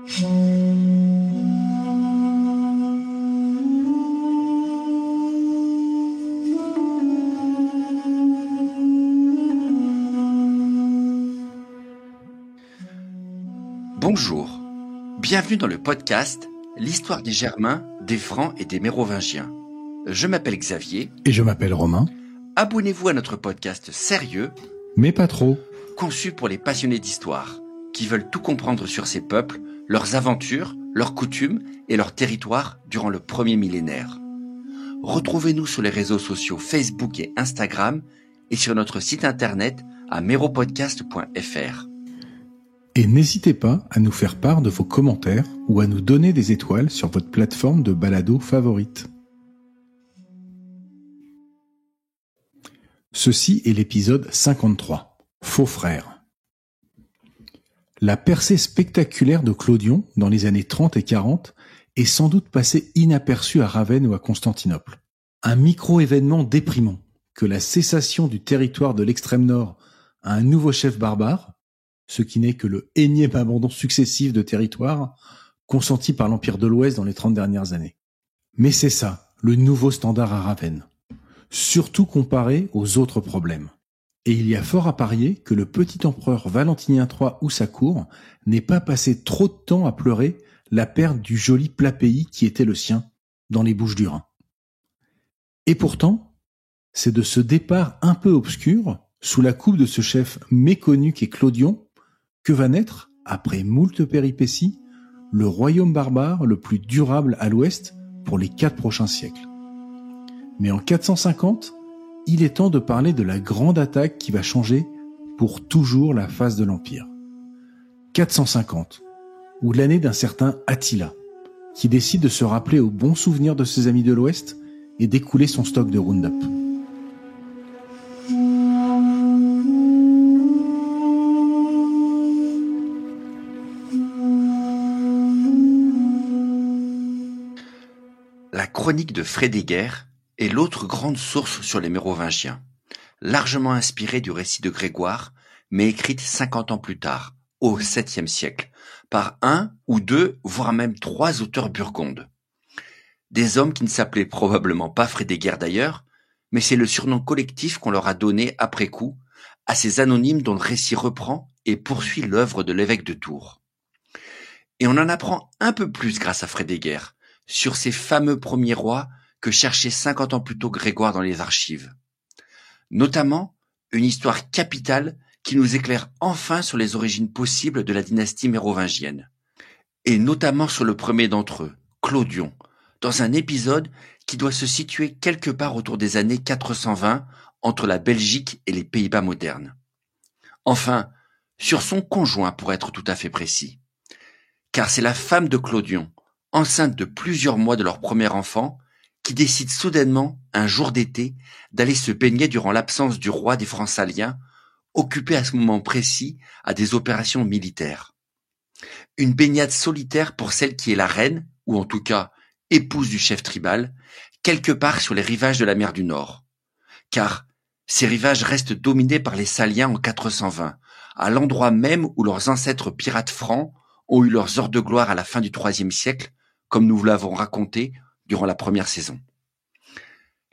Bonjour, bienvenue dans le podcast L'histoire des Germains, des Francs et des Mérovingiens. Je m'appelle Xavier. Et je m'appelle Romain. Abonnez-vous à notre podcast sérieux, mais pas trop, conçu pour les passionnés d'histoire, qui veulent tout comprendre sur ces peuples, leurs aventures, leurs coutumes et leurs territoires durant le premier millénaire. Retrouvez-nous sur les réseaux sociaux Facebook et Instagram et sur notre site internet à meropodcast.fr. Et n'hésitez pas à nous faire part de vos commentaires ou à nous donner des étoiles sur votre plateforme de balado favorite. Ceci est l'épisode 53, Faux frères. La percée spectaculaire de Clodion dans les années 30 et 40 est sans doute passée inaperçue à Ravenne ou à Constantinople. Un micro-événement déprimant que la cessation du territoire de l'extrême nord à un nouveau chef barbare, ce qui n'est que le énième abandon successif de territoire consenti par l'Empire de l'Ouest dans les 30 dernières années. Mais c'est ça, le nouveau standard à Ravenne, surtout comparé aux autres problèmes. Et il y a fort à parier que le petit empereur Valentinien III ou sa cour n'ait pas passé trop de temps à pleurer la perte du joli plat pays qui était le sien, dans les Bouches du Rhin. Et pourtant, c'est de ce départ un peu obscur, sous la coupe de ce chef méconnu qu'est Clodion, que va naître, après moult péripéties, le royaume barbare le plus durable à l'ouest pour les 4 prochains siècles. Mais en 450, il est temps de parler de la grande attaque qui va changer pour toujours la face de l'Empire. 450, ou l'année d'un certain Attila, qui décide de se rappeler au bon souvenir de ses amis de l'Ouest et d'écouler son stock de Roundup. La chronique de Frédégaire est l'autre grande source sur les Mérovingiens, largement inspirée du récit de Grégoire, mais écrite 50 ans plus tard, au 7e siècle, par 1 ou 2, voire même 3 auteurs burgondes. Des hommes qui ne s'appelaient probablement pas Frédégaire d'ailleurs, mais c'est le surnom collectif qu'on leur a donné après coup à ces anonymes dont le récit reprend et poursuit l'œuvre de l'évêque de Tours. Et on en apprend un peu plus grâce à Frédégaire, sur ces fameux premiers rois que cherchait 50 ans plus tôt Grégoire dans les archives. Notamment, une histoire capitale qui nous éclaire enfin sur les origines possibles de la dynastie mérovingienne. Et notamment sur le premier d'entre eux, Clodion, dans un épisode qui doit se situer quelque part autour des années 420, entre la Belgique et les Pays-Bas modernes. Enfin, sur son conjoint pour être tout à fait précis. Car c'est la femme de Clodion, enceinte de plusieurs mois de leur premier enfant, qui décide soudainement, un jour d'été, d'aller se baigner durant l'absence du roi des Francs saliens, occupé à ce moment précis à des opérations militaires. Une baignade solitaire pour celle qui est la reine, ou en tout cas épouse du chef tribal, quelque part sur les rivages de la mer du Nord. Car ces rivages restent dominés par les Saliens en 420, à l'endroit même où leurs ancêtres pirates francs ont eu leurs heures de gloire à la fin du IIIe siècle, comme nous vous l'avons raconté durant la première saison.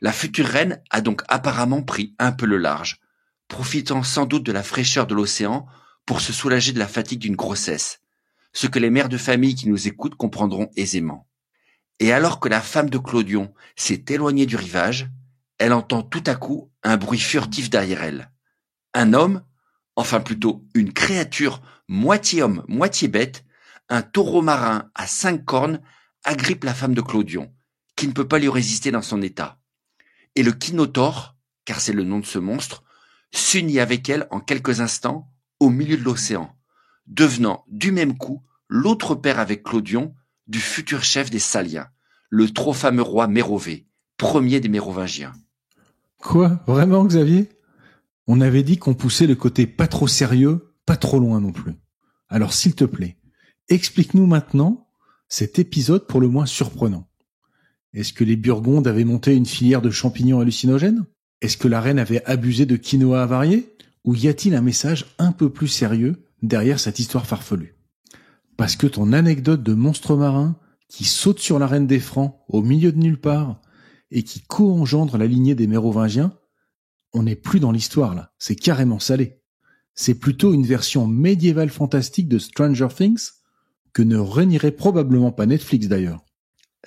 La future reine a donc apparemment pris un peu le large, profitant sans doute de la fraîcheur de l'océan pour se soulager de la fatigue d'une grossesse, ce que les mères de famille qui nous écoutent comprendront aisément. Et alors que la femme de Clodion s'est éloignée du rivage, elle entend tout à coup un bruit furtif derrière elle. Un homme, enfin plutôt une créature moitié homme, moitié bête, un taureau marin à 5 cornes, agrippe la femme de Clodion, qui ne peut pas lui résister dans son état. Et le Kinotaure, car c'est le nom de ce monstre, s'unit avec elle en quelques instants au milieu de l'océan, devenant du même coup l'autre père avec Clodion du futur chef des Saliens, le trop fameux roi Mérové, premier des Mérovingiens. Quoi ? Vraiment, Xavier ? On avait dit qu'on poussait le côté pas trop sérieux, pas trop loin non plus. Alors s'il te plaît, explique-nous maintenant cet épisode pour le moins surprenant. Est-ce que les Burgondes avaient monté une filière de champignons hallucinogènes ? Est-ce que la reine avait abusé de quinoa avarié ? Ou y a-t-il un message un peu plus sérieux derrière cette histoire farfelue ? Parce que ton anecdote de monstre marin qui saute sur la reine des Francs au milieu de nulle part et qui co-engendre la lignée des Mérovingiens, on n'est plus dans l'histoire là, c'est carrément salé. C'est plutôt une version médiévale fantastique de Stranger Things que ne renierait probablement pas Netflix d'ailleurs.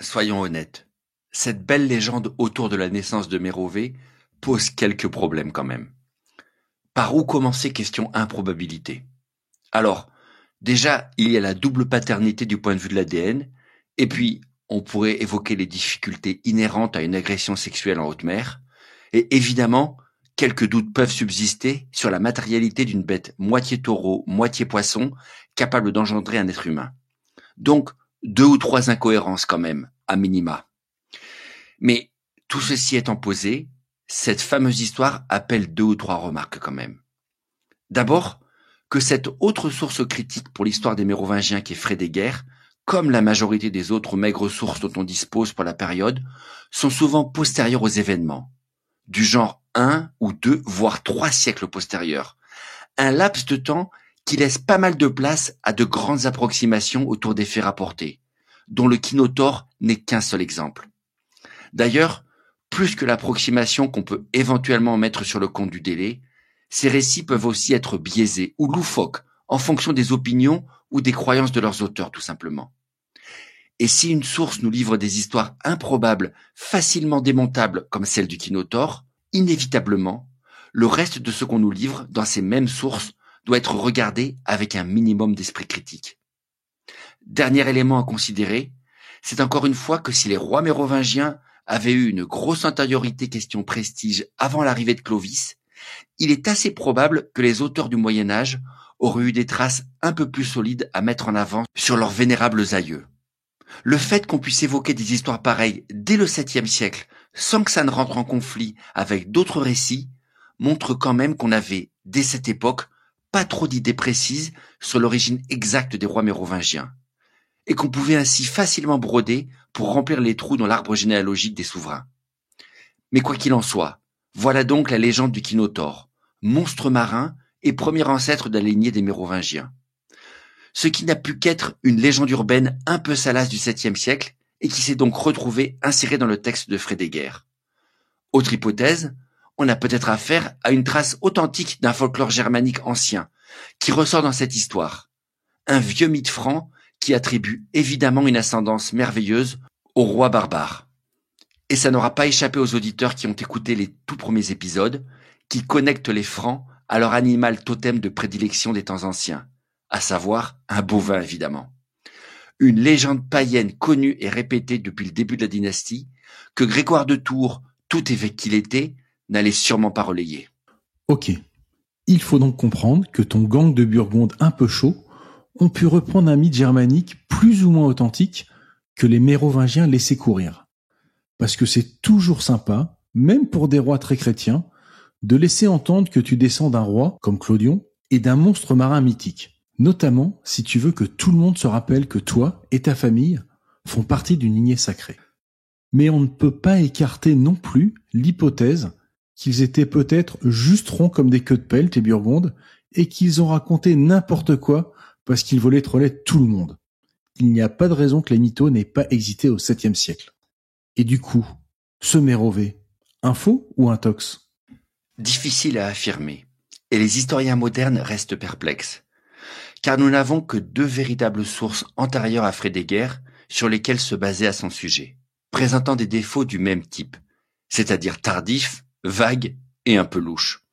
Soyons honnêtes, cette belle légende autour de la naissance de Mérové pose quelques problèmes quand même. Par où commencer question improbabilité? Alors, déjà, il y a la double paternité du point de vue de l'ADN, et puis on pourrait évoquer les difficultés inhérentes à une agression sexuelle en haute mer, et évidemment, quelques doutes peuvent subsister sur la matérialité d'une bête moitié taureau, moitié poisson, capable d'engendrer un être humain. Donc, 2 ou 3 incohérences quand même, à minima. Mais tout ceci étant posé, cette fameuse histoire appelle 2 ou 3 remarques quand même. D'abord, que cette autre source critique pour l'histoire des Mérovingiens qu'est Frédéguerre, comme la majorité des autres maigres sources dont on dispose pour la période, sont souvent postérieures aux événements, du genre 1 ou 2, voire 3 siècles postérieurs. Un laps de temps qui laisse pas mal de place à de grandes approximations autour des faits rapportés, dont le Kinotaure n'est qu'un seul exemple. D'ailleurs, plus que l'approximation qu'on peut éventuellement mettre sur le compte du délai, ces récits peuvent aussi être biaisés ou loufoques en fonction des opinions ou des croyances de leurs auteurs tout simplement. Et si une source nous livre des histoires improbables, facilement démontables comme celle du Kinotaure, inévitablement, le reste de ce qu'on nous livre dans ces mêmes sources doit être regardé avec un minimum d'esprit critique. Dernier élément à considérer, c'est encore une fois que si les rois mérovingiens avaient eu une grosse antériorité question prestige avant l'arrivée de Clovis, il est assez probable que les auteurs du Moyen-Âge auraient eu des traces un peu plus solides à mettre en avant sur leurs vénérables aïeux. Le fait qu'on puisse évoquer des histoires pareilles dès le 7e siècle sans que ça ne rentre en conflit avec d'autres récits montre quand même qu'on avait, dès cette époque, pas trop d'idées précises sur l'origine exacte des rois mérovingiens, et qu'on pouvait ainsi facilement broder pour remplir les trous dans l'arbre généalogique des souverains. Mais quoi qu'il en soit, voilà donc la légende du Kinotaure, monstre marin et premier ancêtre de la lignée des Mérovingiens. Ce qui n'a pu qu'être une légende urbaine un peu salace du 7e siècle et qui s'est donc retrouvée insérée dans le texte de Frédéguerre. Autre hypothèse, on a peut-être affaire à une trace authentique d'un folklore germanique ancien qui ressort dans cette histoire. Un vieux mythe franc qui attribue évidemment une ascendance merveilleuse aux rois barbares. Et ça n'aura pas échappé aux auditeurs qui ont écouté les tout premiers épisodes, qui connectent les Francs à leur animal totem de prédilection des temps anciens, à savoir un bovin évidemment. Une légende païenne connue et répétée depuis le début de la dynastie, que Grégoire de Tours, tout évêque qu'il était, n'allait sûrement pas relayer. Ok. Il faut donc comprendre que ton gang de Burgonde un peu chaud ont pu reprendre un mythe germanique plus ou moins authentique que les Mérovingiens laissaient courir. Parce que c'est toujours sympa, même pour des rois très chrétiens, de laisser entendre que tu descends d'un roi, comme Clodion, et d'un monstre marin mythique. Notamment si tu veux que tout le monde se rappelle que toi et ta famille font partie d'une lignée sacrée. Mais on ne peut pas écarter non plus l'hypothèse qu'ils étaient peut-être juste ronds comme des queues de pelle, tes Burgondes, et qu'ils ont raconté n'importe quoi parce qu'ils voulaient troller tout le monde. Il n'y a pas de raison que les mythos n'aient pas existé au 7e siècle. Et du coup, ce Mérové, un faux ou un tox? Difficile à affirmer, et les historiens modernes restent perplexes, car nous n'avons que 2 véritables sources antérieures à Frédéguerre sur lesquelles se baser à son sujet, présentant des défauts du même type, c'est-à-dire tardifs, vagues et un peu louches.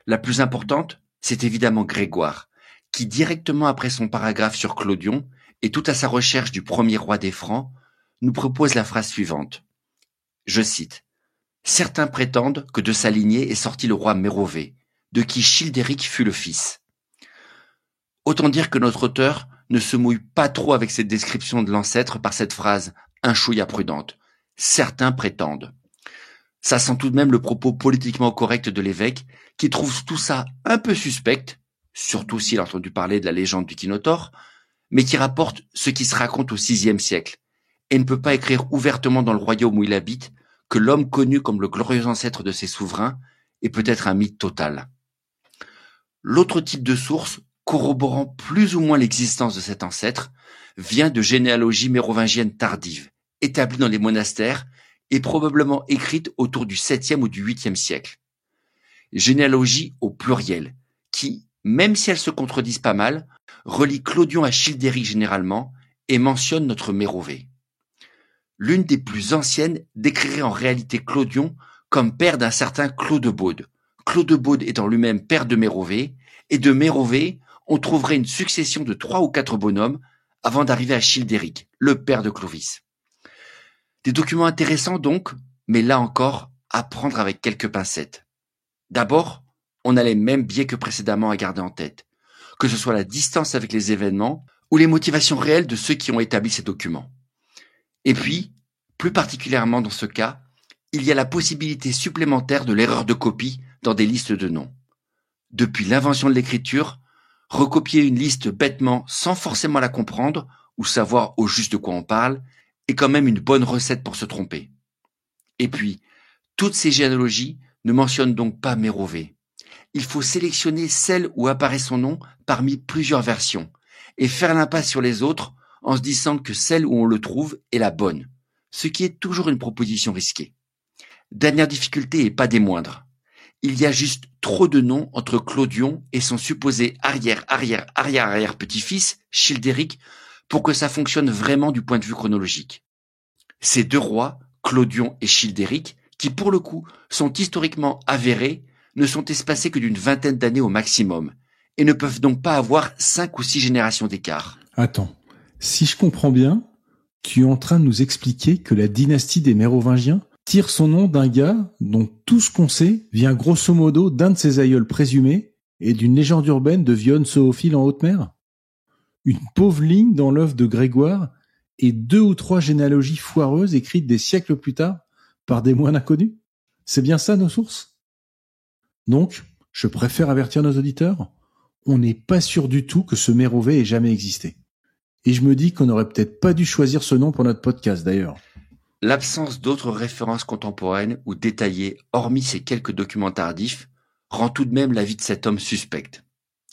La plus importante, c'est évidemment Grégoire, qui directement après son paragraphe sur Clodion et tout à sa recherche du premier roi des Francs, nous propose la phrase suivante. Je cite. « Certains prétendent que de sa lignée est sorti le roi Mérové, de qui Childéric fut le fils. » Autant dire que notre auteur ne se mouille pas trop avec cette description de l'ancêtre par cette phrase un chouïa prudente. Certains prétendent. Ça sent tout de même le propos politiquement correct de l'évêque qui trouve tout ça un peu suspect, surtout s'il a entendu parler de la légende du Kinotaure, mais qui rapporte ce qui se raconte au VIe siècle et ne peut pas écrire ouvertement dans le royaume où il habite que l'homme connu comme le glorieux ancêtre de ses souverains est peut-être un mythe total. L'autre type de source corroborant plus ou moins l'existence de cet ancêtre, vient de généalogies mérovingiennes tardives, établies dans les monastères et probablement écrites autour du 7e ou du 8e siècle. Généalogies au pluriel, qui, même si elles se contredisent pas mal, relient Clodion à Childéric généralement et mentionnent notre Mérové. L'une des plus anciennes décrirait en réalité Clodion comme père d'un certain Clodebaude, Clodebaude étant lui-même père de Mérové, et de Mérové, on trouverait une succession de 3 ou 4 bonhommes avant d'arriver à Childéric, le père de Clovis. Des documents intéressants donc, mais là encore, à prendre avec quelques pincettes. D'abord, on a les mêmes biais que précédemment à garder en tête, que ce soit la distance avec les événements ou les motivations réelles de ceux qui ont établi ces documents. Et puis, plus particulièrement dans ce cas, il y a la possibilité supplémentaire de l'erreur de copie dans des listes de noms. Depuis l'invention de l'écriture, recopier une liste bêtement sans forcément la comprendre ou savoir au juste de quoi on parle est quand même une bonne recette pour se tromper. Et puis, toutes ces généalogies ne mentionnent donc pas Mérové. Il faut sélectionner celle où apparaît son nom parmi plusieurs versions et faire l'impasse sur les autres en se disant que celle où on le trouve est la bonne, ce qui est toujours une proposition risquée. Dernière difficulté et pas des moindres. Il y a juste trop de noms entre Clodion et son supposé arrière-petit-fils, Childéric, pour que ça fonctionne vraiment du point de vue chronologique. Ces 2 rois, Clodion et Childéric, qui pour le coup sont historiquement avérés, ne sont espacés que d'une 20aine d'années au maximum, et ne peuvent donc pas avoir 5 ou 6 générations d'écart. Attends, si je comprends bien, tu es en train de nous expliquer que la dynastie des Mérovingiens tire son nom d'un gars dont tout ce qu'on sait vient grosso modo d'un de ses aïeuls présumés et d'une légende urbaine de Vionne zoophile en haute mer? Une pauvre ligne dans l'œuvre de Grégoire et 2 ou 3 généalogies foireuses écrites des siècles plus tard par des moines inconnus? C'est bien ça nos sources? Donc, je préfère avertir nos auditeurs, on n'est pas sûr du tout que ce Mérové ait jamais existé. Et je me dis qu'on n'aurait peut-être pas dû choisir ce nom pour notre podcast d'ailleurs. L'absence d'autres références contemporaines ou détaillées, hormis ces quelques documents tardifs, rend tout de même la vie de cet homme suspecte.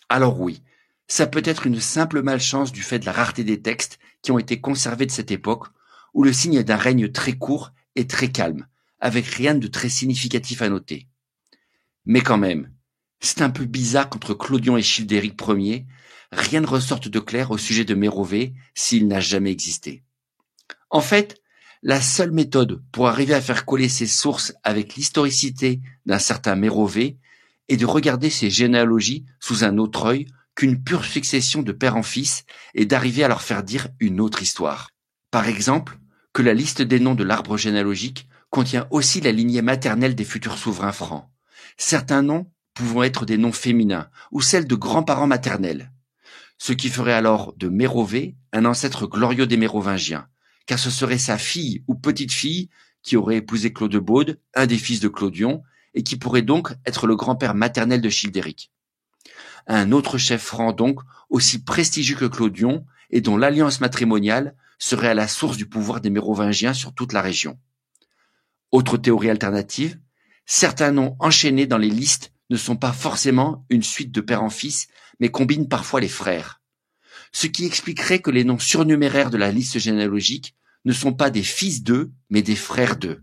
Alors oui, ça peut être une simple malchance du fait de la rareté des textes qui ont été conservés de cette époque, ou le signe d'un règne très court et très calme, avec rien de très significatif à noter. Mais quand même, c'est un peu bizarre qu'entre Clodion et Childéric Ier, rien ne ressorte de clair au sujet de Mérové s'il n'a jamais existé. En fait, la seule méthode pour arriver à faire coller ces sources avec l'historicité d'un certain Mérové est de regarder ces généalogies sous un autre œil qu'une pure succession de père en fils et d'arriver à leur faire dire une autre histoire. Par exemple, que la liste des noms de l'arbre généalogique contient aussi la lignée maternelle des futurs souverains francs. Certains noms pouvant être des noms féminins ou celles de grands-parents maternels. Ce qui ferait alors de Mérové un ancêtre glorieux des Mérovingiens, car ce serait sa fille ou petite-fille qui aurait épousé Clodebaude, un des fils de Clodion, et qui pourrait donc être le grand-père maternel de Childéric. Un autre chef franc donc, aussi prestigieux que Clodion, et dont l'alliance matrimoniale serait à la source du pouvoir des Mérovingiens sur toute la région. Autre théorie alternative, certains noms enchaînés dans les listes ne sont pas forcément une suite de père en fils, mais combinent parfois les frères. Ce qui expliquerait que les noms surnuméraires de la liste généalogique ne sont pas des fils d'eux, mais des frères d'eux.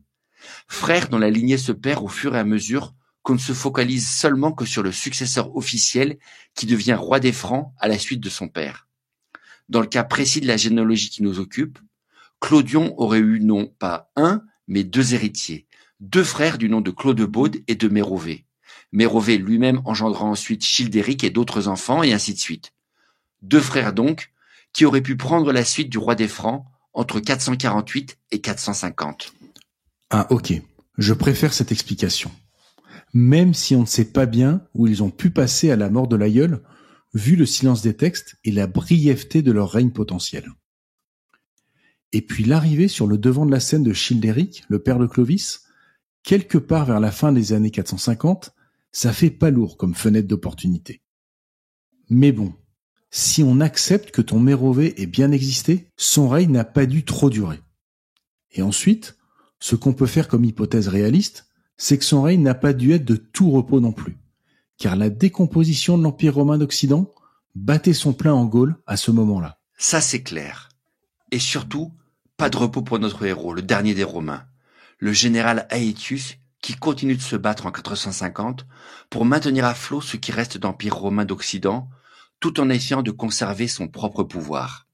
Frères dont la lignée se perd au fur et à mesure qu'on ne se focalise seulement que sur le successeur officiel qui devient roi des Francs à la suite de son père. Dans le cas précis de la généalogie qui nous occupe, Clodion aurait eu non pas un, mais 2 héritiers, 2 frères du nom de Clodebaude et de Mérové. Mérové lui-même engendrant ensuite Childéric et d'autres enfants, et ainsi de suite. 2 frères donc, qui auraient pu prendre la suite du roi des Francs entre 448 et 450. Ah ok, je préfère cette explication. Même si on ne sait pas bien où ils ont pu passer à la mort de l'aïeul, vu le silence des textes et la brièveté de leur règne potentiel. Et puis l'arrivée sur le devant de la scène de Childéric, le père de Clovis, quelque part vers la fin des années 450, ça fait pas lourd comme fenêtre d'opportunité. Mais bon, si on accepte que ton Mérové ait bien existé, son règne n'a pas dû trop durer. Et ensuite, ce qu'on peut faire comme hypothèse réaliste, c'est que son règne n'a pas dû être de tout repos non plus, car la décomposition de l'Empire romain d'Occident battait son plein en Gaule à ce moment-là. Ça c'est clair. Et surtout, pas de repos pour notre héros, le dernier des Romains, le général Aetius, qui continue de se battre en 450 pour maintenir à flot ce qui reste d'Empire romain d'Occident, tout en essayant de conserver son propre pouvoir.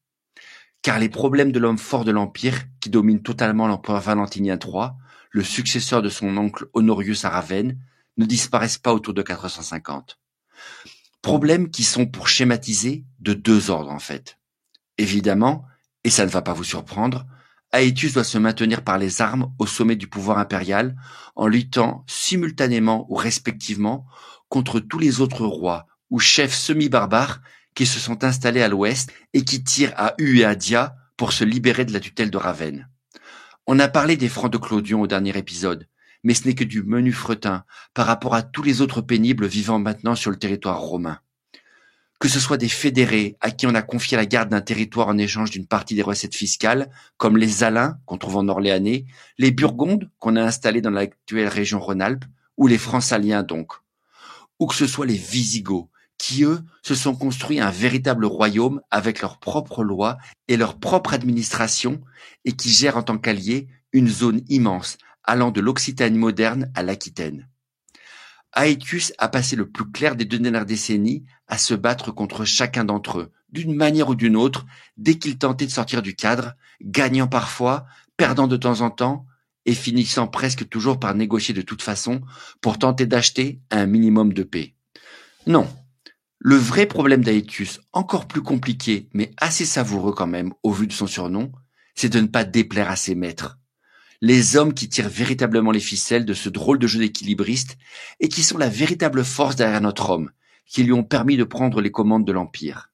Car les problèmes de l'homme fort de l'Empire, qui domine totalement l'empereur Valentinien III, le successeur de son oncle Honorius à Ravenne, ne disparaissent pas autour de 450. Problèmes qui sont, pour schématiser, de deux ordres en fait. Évidemment, et ça ne va pas vous surprendre, Aetius doit se maintenir par les armes au sommet du pouvoir impérial en luttant simultanément ou respectivement contre tous les autres rois ou chefs semi-barbares qui se sont installés à l'ouest et qui tirent à hue et à dia pour se libérer de la tutelle de Ravenne. On a parlé des Francs de Clodion au dernier épisode, mais ce n'est que du menu fretin par rapport à tous les autres pénibles vivant maintenant sur le territoire romain. Que ce soit des fédérés à qui on a confié la garde d'un territoire en échange d'une partie des recettes fiscales, comme les Alains qu'on trouve en Orléanais, les Burgondes qu'on a installés dans l'actuelle région Rhône-Alpes, ou les Francaliens donc. Ou que ce soit les Visigoths, qui eux se sont construits un véritable royaume avec leurs propres lois et leur propre administration et qui gèrent en tant qu'alliés une zone immense allant de l'Occitanie moderne à l'Aquitaine. Aetius a passé le plus clair des 2 dernières décennies à se battre contre chacun d'entre eux, d'une manière ou d'une autre, dès qu'il tentait de sortir du cadre, gagnant parfois, perdant de temps en temps, et finissant presque toujours par négocier de toute façon pour tenter d'acheter un minimum de paix. Non, le vrai problème d'Aetius, encore plus compliqué mais assez savoureux quand même au vu de son surnom, c'est de ne pas déplaire à ses maîtres. Les hommes qui tirent véritablement les ficelles de ce drôle de jeu d'équilibriste et qui sont la véritable force derrière notre homme, qui lui ont permis de prendre les commandes de l'Empire.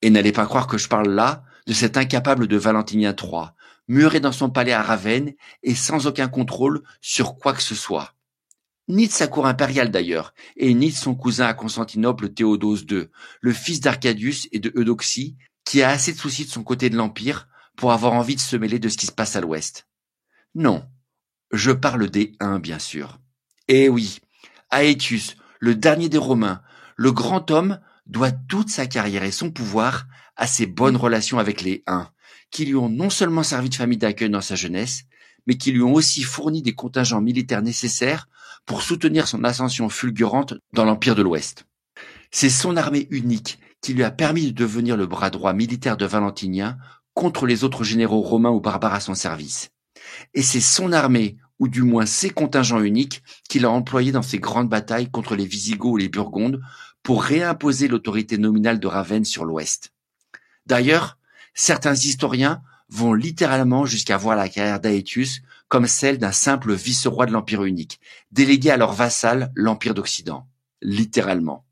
Et n'allez pas croire que je parle là de cet incapable de Valentinien III, muré dans son palais à Ravenne et sans aucun contrôle sur quoi que ce soit. Ni de sa cour impériale d'ailleurs, et ni de son cousin à Constantinople Théodose II, le fils d'Arcadius et de Eudoxie, qui a assez de soucis de son côté de l'Empire pour avoir envie de se mêler de ce qui se passe à l'ouest. Non, je parle des Huns, bien sûr. Eh oui, Aetius, le dernier des Romains, le grand homme, doit toute sa carrière et son pouvoir à ses bonnes relations avec les Huns, qui lui ont non seulement servi de famille d'accueil dans sa jeunesse, mais qui lui ont aussi fourni des contingents militaires nécessaires pour soutenir son ascension fulgurante dans l'Empire de l'Ouest. C'est son armée unique qui lui a permis de devenir le bras droit militaire de Valentinien contre les autres généraux romains ou barbares à son service. Et c'est son armée, ou du moins ses contingents uniques, qu'il a employés dans ses grandes batailles contre les Visigoths ou les Burgondes pour réimposer l'autorité nominale de Ravenne sur l'Ouest. D'ailleurs, certains historiens vont littéralement jusqu'à voir la carrière d'Aetius comme celle d'un simple vice-roi de l'Empire unique, délégué à leur vassal, l'Empire d'Occident. Littéralement.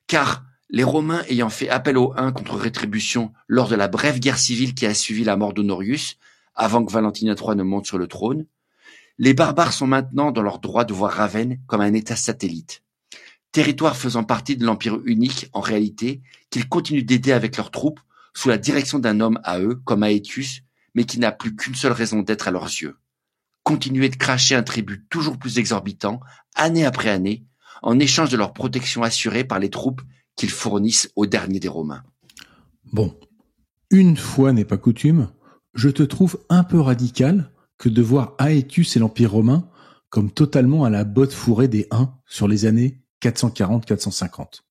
Car les Romains ayant fait appel aux Huns contre rétribution lors de la brève guerre civile qui a suivi la mort d'Honorius, avant que Valentinien III ne monte sur le trône, les barbares sont maintenant dans leur droit de voir Ravenne comme un État satellite. Territoire faisant partie de l'Empire unique en réalité, qu'ils continuent d'aider avec leurs troupes sous la direction d'un homme à eux, comme Aetius, mais qui n'a plus qu'une seule raison d'être à leurs yeux. Continuer de cracher un tribut toujours plus exorbitant, année après année, en échange de leur protection assurée par les troupes qu'ils fournissent aux derniers des Romains. Bon, une fois n'est pas coutume, je te trouve un peu radical que de voir Aetius et l'Empire romain comme totalement à la botte fourrée des Huns sur les années 440-450.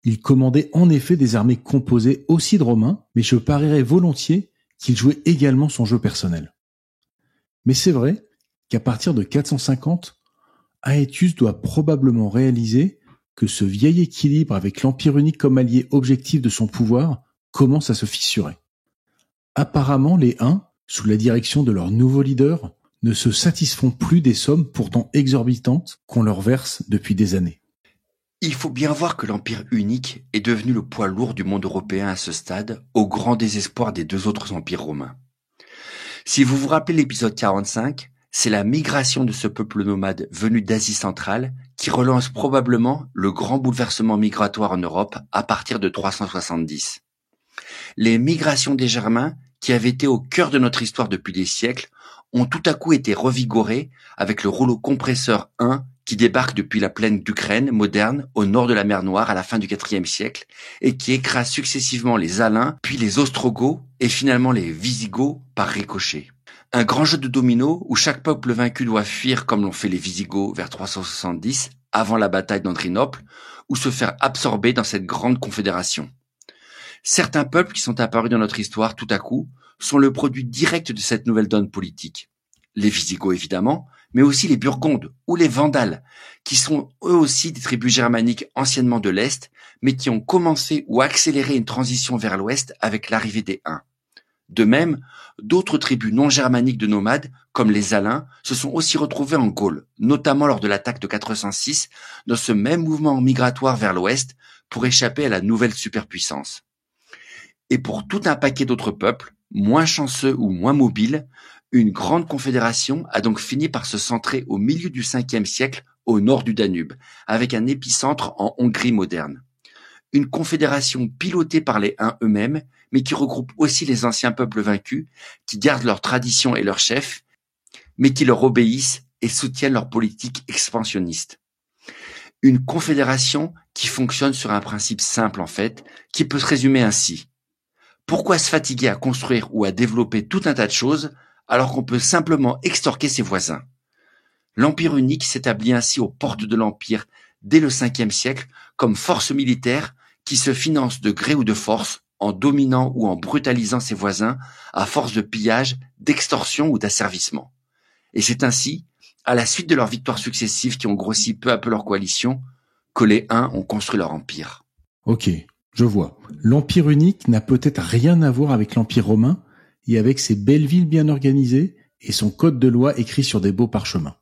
Il commandait en effet des armées composées aussi de Romains, mais je parierais volontiers qu'il jouait également son jeu personnel. Mais c'est vrai qu'à partir de 450, Aetius doit probablement réaliser que ce vieil équilibre avec l'Empire unique comme allié objectif de son pouvoir commence à se fissurer. Apparemment, les Huns, sous la direction de leur nouveau leader, ne se satisfont plus des sommes pourtant exorbitantes qu'on leur verse depuis des années. Il faut bien voir que l'Empire unique est devenu le poids lourd du monde européen à ce stade, au grand désespoir des deux autres empires romains. Si vous vous rappelez l'épisode 45, c'est la migration de ce peuple nomade venu d'Asie centrale qui relance probablement le grand bouleversement migratoire en Europe à partir de 370. Les migrations des Germains, qui avaient été au cœur de notre histoire depuis des siècles, ont tout à coup été revigorées avec le rouleau compresseur 1 qui débarquent depuis la plaine d'Ukraine moderne au nord de la mer Noire à la fin du IVe siècle et qui écrasent successivement les Alains, puis les Ostrogoths et finalement les Visigoths par ricochet. Un grand jeu de dominos où chaque peuple vaincu doit fuir comme l'ont fait les Visigoths vers 370 avant la bataille d'Andrinople ou se faire absorber dans cette grande confédération. Certains peuples qui sont apparus dans notre histoire tout à coup sont le produit direct de cette nouvelle donne politique. Les Visigoths évidemment, mais aussi les Burgondes ou les Vandales, qui sont eux aussi des tribus germaniques anciennement de l'Est, mais qui ont commencé ou accéléré une transition vers l'Ouest avec l'arrivée des Huns. De même, d'autres tribus non germaniques de nomades, comme les Alains, se sont aussi retrouvées en Gaule, notamment lors de l'attaque de 406, dans ce même mouvement migratoire vers l'Ouest pour échapper à la nouvelle superpuissance. Et pour tout un paquet d'autres peuples, moins chanceux ou moins mobiles, une grande confédération a donc fini par se centrer au milieu du Ve siècle au nord du Danube, avec un épicentre en Hongrie moderne. Une confédération pilotée par les Huns eux-mêmes, mais qui regroupe aussi les anciens peuples vaincus, qui gardent leurs traditions et leurs chefs, mais qui leur obéissent et soutiennent leur politique expansionniste. Une confédération qui fonctionne sur un principe simple en fait, qui peut se résumer ainsi. Pourquoi se fatiguer à construire ou à développer tout un tas de choses alors qu'on peut simplement extorquer ses voisins? L'Empire unique s'établit ainsi aux portes de l'Empire dès le Ve siècle comme force militaire qui se finance de gré ou de force en dominant ou en brutalisant ses voisins à force de pillage, d'extorsion ou d'asservissement. Et c'est ainsi, à la suite de leurs victoires successives qui ont grossi peu à peu leur coalition, que les Huns ont construit leur empire. Ok, je vois. L'Empire unique n'a peut-être rien à voir avec l'Empire romain et avec ses belles villes bien organisées et son code de loi écrit sur des beaux parchemins.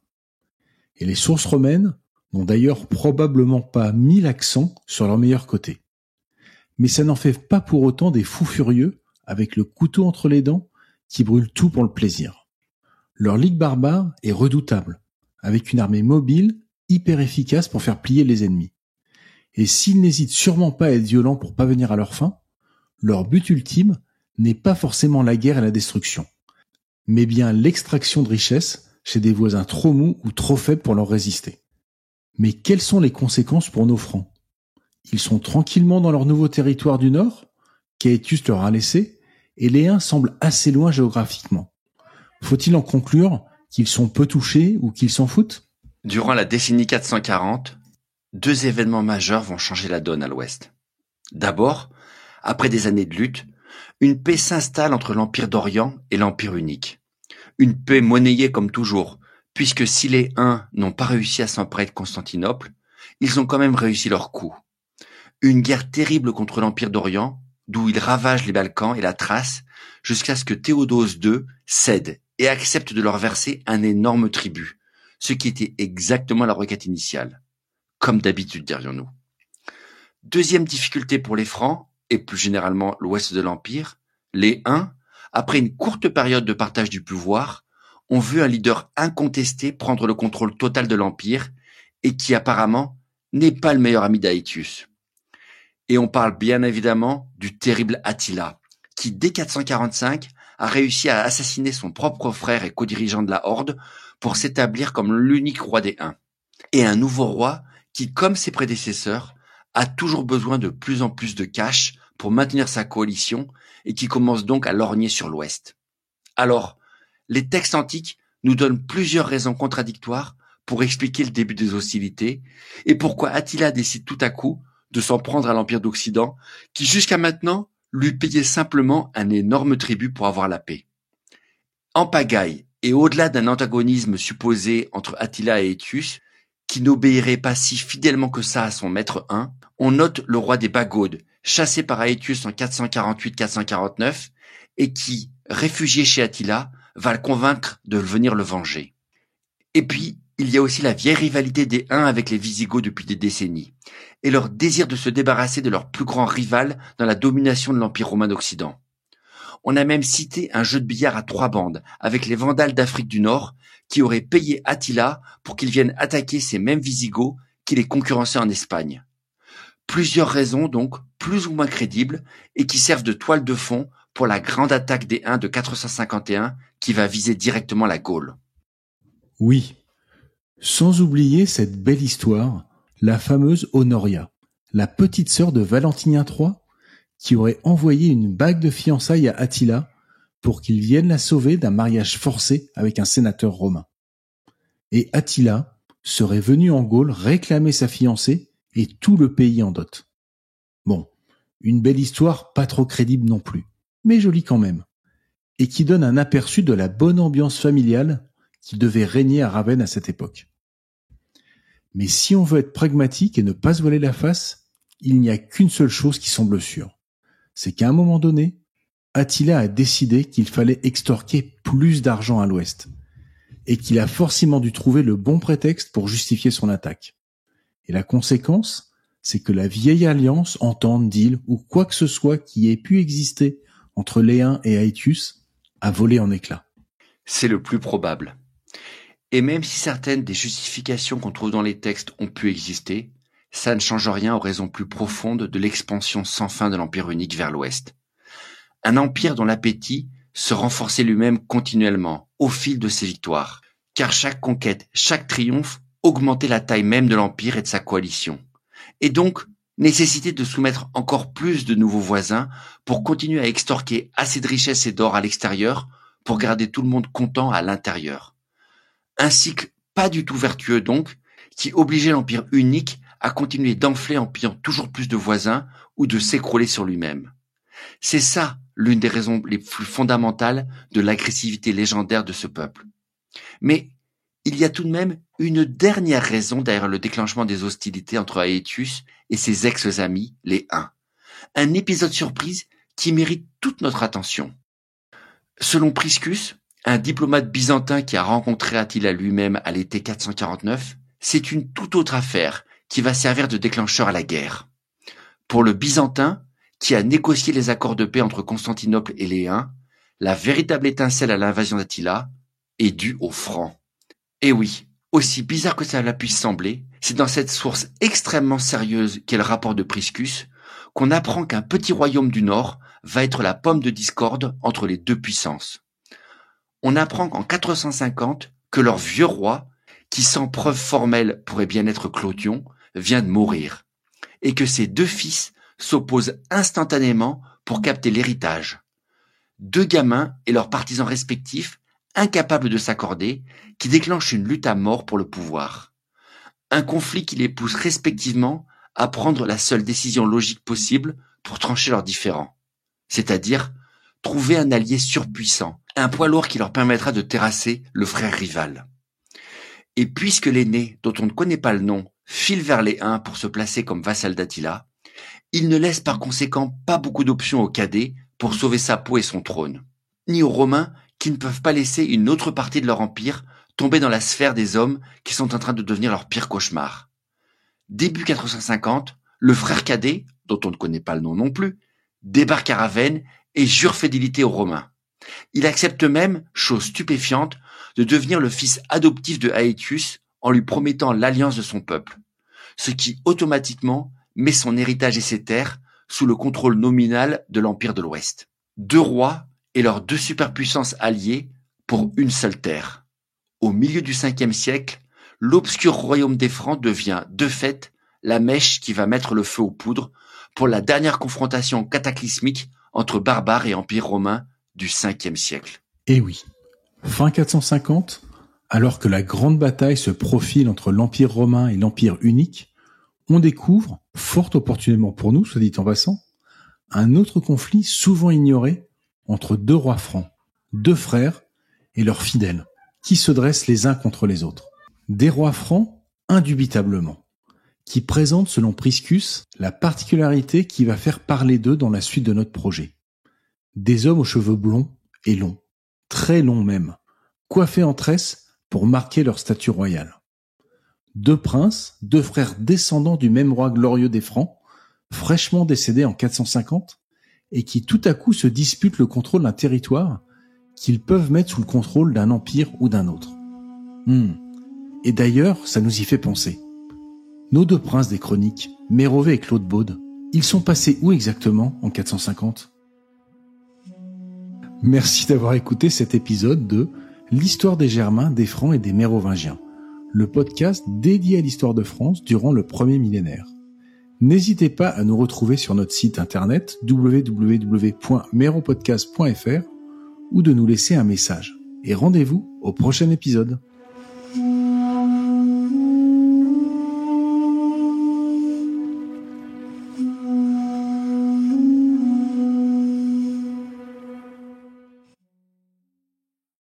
Et les sources romaines n'ont d'ailleurs probablement pas mis l'accent sur leur meilleur côté. Mais ça n'en fait pas pour autant des fous furieux, avec le couteau entre les dents, qui brûlent tout pour le plaisir. Leur ligue barbare est redoutable, avec une armée mobile, hyper efficace pour faire plier les ennemis. Et s'ils n'hésitent sûrement pas à être violents pour pas venir à leur fin, leur but ultime n'est pas forcément la guerre et la destruction, mais bien l'extraction de richesses chez des voisins trop mous ou trop faibles pour leur résister. Mais quelles sont les conséquences pour nos Francs? Ils sont tranquillement dans leur nouveau territoire du Nord, qu'Aetius leur a laissé, et les Huns semblent assez loin géographiquement. Faut-il en conclure qu'ils sont peu touchés ou qu'ils s'en foutent? Durant la décennie 440, deux événements majeurs vont changer la donne à l'Ouest. D'abord, après des années de lutte, une paix s'installe entre l'Empire d'Orient et l'Empire unique. Une paix monnayée comme toujours, puisque si les Huns n'ont pas réussi à s'emparer de Constantinople, ils ont quand même réussi leur coup. Une guerre terrible contre l'Empire d'Orient, d'où ils ravagent les Balkans et la Thrace, jusqu'à ce que Théodose II cède et accepte de leur verser un énorme tribut, ce qui était exactement la requête initiale. Comme d'habitude, dirions-nous. Deuxième difficulté pour les Francs, et plus généralement l'ouest de l'Empire, les Huns, après une courte période de partage du pouvoir, ont vu un leader incontesté prendre le contrôle total de l'Empire, et qui apparemment n'est pas le meilleur ami d'Aetius. Et on parle bien évidemment du terrible Attila, qui dès 445 a réussi à assassiner son propre frère et co-dirigeant de la Horde pour s'établir comme l'unique roi des Huns. Et un nouveau roi qui, comme ses prédécesseurs, a toujours besoin de plus en plus de cash pour maintenir sa coalition et qui commence donc à lorgner sur l'Ouest. Alors, les textes antiques nous donnent plusieurs raisons contradictoires pour expliquer le début des hostilités et pourquoi Attila décide tout à coup de s'en prendre à l'Empire d'Occident qui jusqu'à maintenant lui payait simplement un énorme tribut pour avoir la paix. En pagaille, et au-delà d'un antagonisme supposé entre Attila et Aetius, qui n'obéirait pas si fidèlement que ça à son maître Hun, on note le roi des Bagaudes, chassé par Aetius en 448-449, et qui, réfugié chez Attila, va le convaincre de venir le venger. Et puis, il y a aussi la vieille rivalité des Huns avec les Visigoths depuis des décennies, et leur désir de se débarrasser de leur plus grand rival dans la domination de l'Empire romain d'Occident. On a même cité un jeu de billard à 3 bandes avec les Vandales d'Afrique du Nord qui auraient payé Attila pour qu'il vienne attaquer ces mêmes Visigoths qui les concurrençaient en Espagne. Plusieurs raisons donc, plus ou moins crédibles, et qui servent de toile de fond pour la grande attaque des Huns de 451 qui va viser directement la Gaule. Oui, Sans oublier cette belle histoire, la fameuse Honoria, la petite sœur de Valentinien III, qui aurait envoyé une bague de fiançailles à Attila pour qu'il vienne la sauver d'un mariage forcé avec un sénateur romain. Et Attila serait venu en Gaule réclamer sa fiancée et tout le pays en dot. Bon, une belle histoire pas trop crédible non plus, mais jolie quand même, et qui donne un aperçu de la bonne ambiance familiale qui devait régner à Ravenne à cette époque. Mais si on veut être pragmatique et ne pas se voiler la face, il n'y a qu'une seule chose qui semble sûre. C'est qu'à un moment donné, Attila a décidé qu'il fallait extorquer plus d'argent à l'ouest, et qu'il a forcément dû trouver le bon prétexte pour justifier son attaque. Et la conséquence, c'est que la vieille alliance, entente, deal ou quoi que ce soit qui ait pu exister entre Léun et Aetius a volé en éclats. C'est le plus probable. Et même si certaines des justifications qu'on trouve dans les textes ont pu exister, ça ne change rien aux raisons plus profondes de l'expansion sans fin de l'Empire unique vers l'ouest. Un empire dont l'appétit se renforçait lui-même continuellement au fil de ses victoires, car chaque conquête, chaque triomphe augmentait la taille même de l'empire et de sa coalition, et donc nécessitait de soumettre encore plus de nouveaux voisins pour continuer à extorquer assez de richesses et d'or à l'extérieur pour garder tout le monde content à l'intérieur. Un cycle pas du tout vertueux donc, qui obligeait l'empire unique à continuer d'enfler en pillant toujours plus de voisins ou de s'écrouler sur lui-même. C'est ça l'une des raisons les plus fondamentales de l'agressivité légendaire de ce peuple. Mais il y a tout de même une dernière raison derrière le déclenchement des hostilités entre Aetius et ses ex-amis, les Huns. Un épisode surprise qui mérite toute notre attention. Selon Priscus, un diplomate byzantin qui a rencontré Attila lui-même à l'été 449, c'est une toute autre affaire qui va servir de déclencheur à la guerre. Pour le Byzantin, qui a négocié les accords de paix entre Constantinople et les Huns, la véritable étincelle à l'invasion d'Attila est due aux Francs. Et oui, aussi bizarre que cela puisse sembler, c'est dans cette source extrêmement sérieuse qu'est le rapport de Priscus qu'on apprend qu'un petit royaume du Nord va être la pomme de discorde entre les deux puissances. On apprend qu'en 450, que leur vieux roi, qui sans preuve formelle pourrait bien être Clodion, vient de mourir, et que ses deux fils s'opposent instantanément pour capter l'héritage. Deux gamins et leurs partisans respectifs, incapables de s'accorder, qui déclenchent une lutte à mort pour le pouvoir. Un conflit qui les pousse respectivement à prendre la seule décision logique possible pour trancher leurs différends, c'est-à-dire trouver un allié surpuissant, un poids lourd qui leur permettra de terrasser le frère rival. Et puisque l'aîné, dont on ne connaît pas le nom, file vers les Huns pour se placer comme vassal d'Attila, il ne laisse par conséquent pas beaucoup d'options au cadet pour sauver sa peau et son trône, ni aux Romains qui ne peuvent pas laisser une autre partie de leur empire tomber dans la sphère des hommes qui sont en train de devenir leur pire cauchemar. Début 450, le frère cadet, dont on ne connaît pas le nom non plus, débarque à Ravenne et jure fidélité aux Romains. Il accepte même, chose stupéfiante, de devenir le fils adoptif de Aetius en lui promettant l'alliance de son peuple, ce qui automatiquement met son héritage et ses terres sous le contrôle nominal de l'Empire de l'Ouest. Deux rois et leurs deux superpuissances alliées pour une seule terre. Au milieu du 5e siècle, l'obscur royaume des Francs devient, de fait, la mèche qui va mettre le feu aux poudres pour la dernière confrontation cataclysmique entre barbares et empire romain du 5e siècle. Et oui, fin 450, alors que la grande bataille se profile entre l'Empire romain et l'Empire unique, on découvre, fort opportunément pour nous, soit dit en passant, un autre conflit souvent ignoré entre deux rois francs, deux frères et leurs fidèles, qui se dressent les uns contre les autres. Des rois francs, indubitablement, qui présentent, selon Priscus, la particularité qui va faire parler d'eux dans la suite de notre projet. Des hommes aux cheveux blonds et longs, très longs même, coiffés en tresses pour marquer leur statut royal. Deux princes, deux frères descendants du même roi glorieux des Francs, fraîchement décédés en 450, et qui tout à coup se disputent le contrôle d'un territoire qu'ils peuvent mettre sous le contrôle d'un empire ou d'un autre. Et d'ailleurs, ça nous y fait penser. Nos deux princes des chroniques, Mérové et Claude Baude, ils sont passés où exactement en 450 ? Merci d'avoir écouté cet épisode de L'histoire des Germains, des Francs et des Mérovingiens. le podcast dédié à l'histoire de France durant le premier millénaire. N'hésitez pas à nous retrouver sur notre site internet www.meropodcast.fr ou de nous laisser un message. Et rendez-vous au prochain épisode.